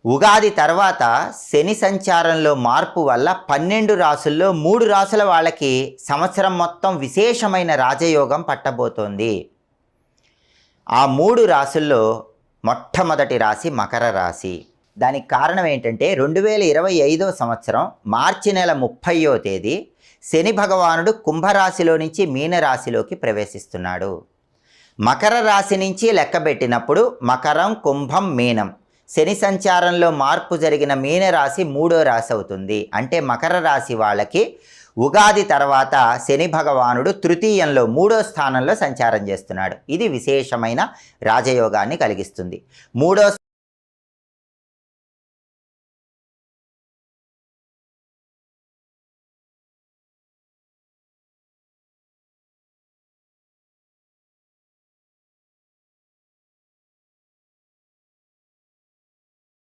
ఉగాది తర్వాత శని సంచారంలో మార్పు వల్ల 12 రాసుల్లో 3 రాసుల వాళ్ళకి సంవత్సరం మొత్తం విశేషమైన రాజయోగం పట్టబోతోంది. ఆ 3 రాసుల్లో మొట్టమొదటి రాశి మకర రాశి. దానికి కారణం ఏంటంటే 2025 సంవత్సరం మార్చి నెల 30వ తేదీ శని భగవానుడు కుంభరాశిలో నుంచి మీనరాశిలోకి ప్రవేశిస్తున్నాడు. మకర రాశి నుంచి లెక్కబెట్టినప్పుడు మకరం, కుంభం, మీనం. శని సంచారంలో మార్పు జరిగిన మీనరాశి 3వ రాశి అవుతుంది. అంటే మకర రాశి వాళ్ళకి ఉగాది తర్వాత శని భగవానుడు తృతీయంలో 3వ స్థానంలో సంచారం చేస్తున్నాడు. ఇది విశేషమైన రాజయోగాన్ని కలిగిస్తుంది. 3వ